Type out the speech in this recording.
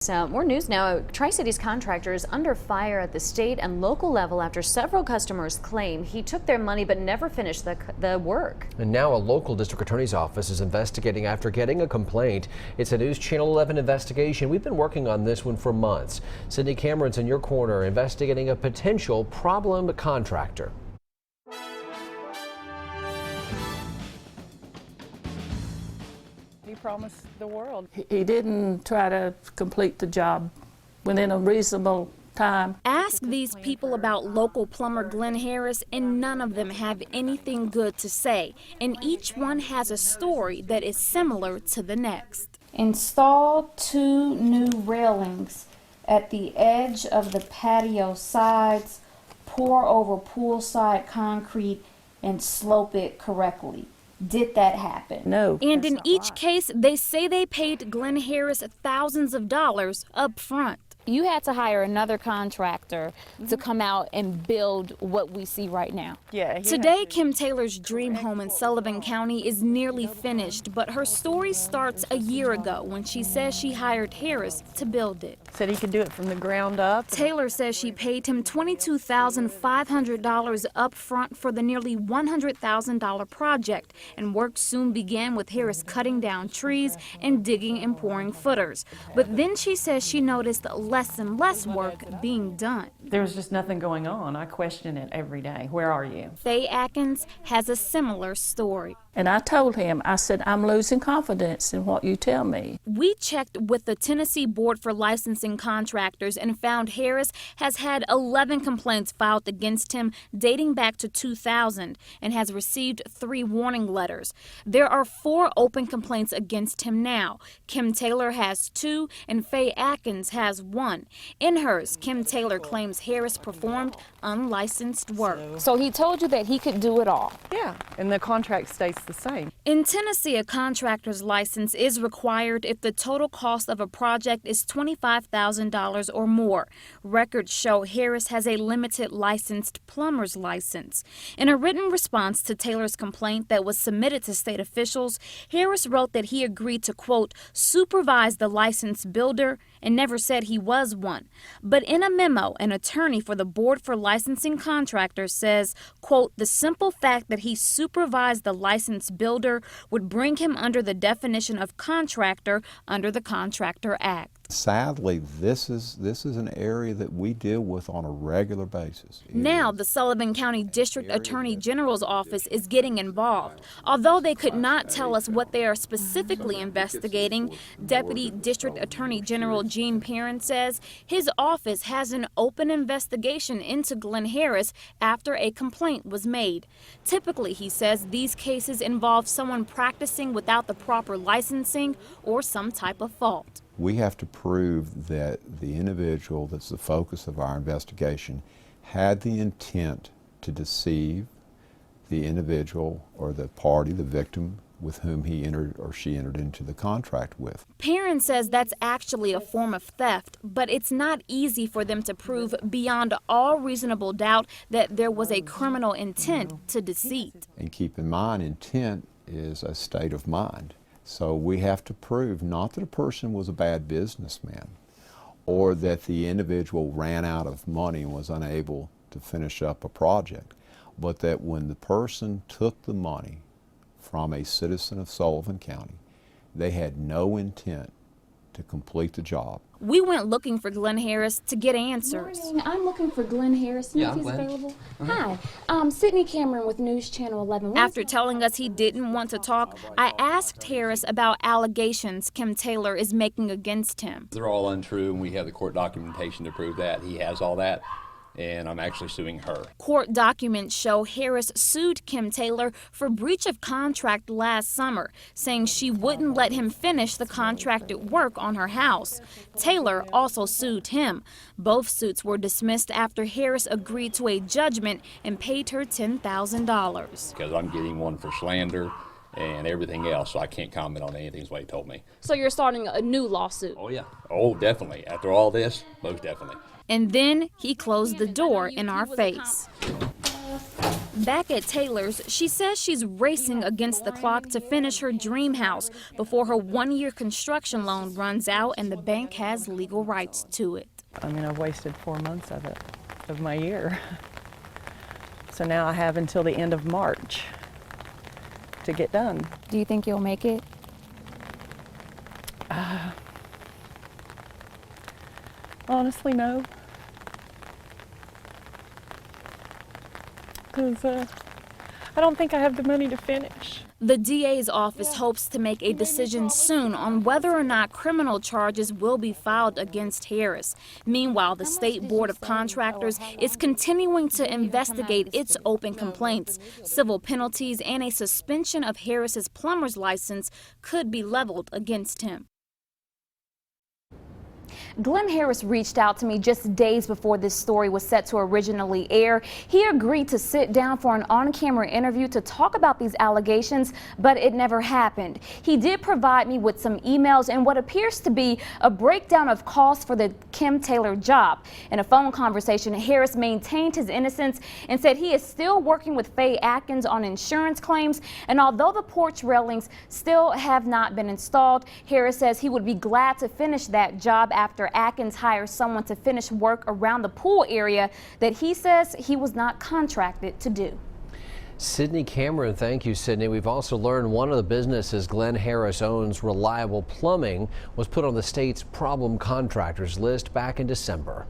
So more news now. Tri-Cities Contractor is under fire at the state and local level after several customers claim he took their money but never finished the work. And now a local district attorney's office is investigating after getting a complaint. It's a News Channel 11 investigation. We've been working on this one for months. Sydney Cameron's in your corner investigating a potential problem contractor. He promised the world. He didn't try to complete the job within a reasonable time. Ask these people about local plumber Glenn Harris, and none of them have anything good to say. And each one has a story that is similar to the next. Install 2 new railings at the edge of the patio sides, pour over poolside concrete, and slope it correctly. Did that happen? No. And in each case, they say they paid Glenn Harris thousands of dollars up front. You had to hire another contractor to come out and build what we see right now. Yeah. Today, Kim Taylor's dream home in Sullivan County is nearly finished, but her story starts a year ago when she says she hired Harris to build it. Said he could do it from the ground up. Taylor says she paid him $22,500 up front for the nearly $100,000 project, and work soon began with Harris cutting down trees and digging and pouring footers. But then she says she noticed less and less work being done. There was just nothing going on. I question it every day. Where are you? Faye Atkins has a similar story. And I told him, I said, I'm losing confidence in what you tell me. We checked with the Tennessee Board for Licensing Contractors and found Harris has had 11 complaints filed against him dating back to 2000 and has received 3 warning letters. There are 4 open complaints against him now. Kim Taylor has 2 and Faye Atkins has 1. In hers, Kim Taylor claims Harris performed unlicensed work. So he told you that he could do it all. Yeah, and the contract states the same. In Tennessee, a contractor's license is required if the total cost of a project is $25,000 or more. Records show Harris has a limited licensed plumber's license. In a written response to Taylor's complaint that was submitted to state officials, Harris wrote that he agreed to, quote, supervise the licensed builder and never said he was one. But in a memo, an attorney for the Board for Licensing Contractors says, quote, the simple fact that he supervised the licensed builder would bring him under the definition of contractor under the Contractor Act. Sadly, this is an area that we deal with on a regular basis. Now, the Sullivan County District Attorney General's office is getting involved. Although they could not tell us what they are specifically investigating, Deputy District Attorney General Gene Perrin says his office has an open investigation into Glenn Harris after a complaint was made. Typically, he says, these cases involve someone practicing without the proper licensing or some type of fault. We have to prove that the individual that's the focus of our investigation had the intent to deceive the individual or the party, the victim, with whom he entered or she entered into the contract with. Perrin says that's actually a form of theft, but it's not easy for them to prove beyond all reasonable doubt that there was a criminal intent to deceit. And keep in mind, intent is a state of mind. So we have to prove not that a person was a bad businessman or that the individual ran out of money and was unable to finish up a project, but that when the person took the money from a citizen of Sullivan County, they had no intent to complete the job. We went looking for Glenn Harris to get answers. Morning. I'm looking for Glenn Harris. Yeah, if he's Glenn. available. Hi, Sydney Cameron with News Channel 11. After telling us he didn't want to talk, I asked Harris about allegations Kim Taylor is making against him. They're all untrue, and we have the court documentation to prove that. He has all that, and I'm actually suing her. Court documents show Harris sued Kim Taylor for breach of contract last summer, saying she wouldn't let him finish the contracted work on her house. Taylor also sued him. Both suits were dismissed after Harris agreed to a judgment and paid her $10,000. Because I'm getting one for slander and everything else, so I can't comment on anything is what he told me. So you're starting a new lawsuit? Oh, yeah. Oh, definitely. After all this, most definitely. And then he closed the door in our face. Back at Taylor's, she says she's racing against the clock to finish her dream house before her one-year construction loan runs out and the bank has legal rights to it. I mean, I've wasted 4 months of my year. So now I have until the end of March to get done. Do you think you'll make it? Honestly, no. Because I don't think I have the money to finish. The DA's office hopes to make a decision soon on whether or not criminal charges will be filed against Harris. Meanwhile, the State Board of Contractors is continuing to investigate its open complaints. Civil penalties and a suspension of Harris's plumber's license could be leveled against him. Glenn Harris reached out to me just days before this story was set to originally air. He agreed to sit down for an on-camera interview to talk about these allegations, but it never happened. He did provide me with some emails and what appears to be a breakdown of costs for the Kim Taylor job. In a phone conversation, Harris maintained his innocence and said he is still working with Faye Atkins on insurance claims. And although the porch railings still have not been installed, Harris says he would be glad to finish that job after Atkins hires someone to finish work around the pool area that he says he was not contracted to do. Sydney Cameron, thank you, Sydney. We've also learned one of the businesses Glenn Harris owns, Reliable Plumbing, was put on the state's problem contractors list back in December.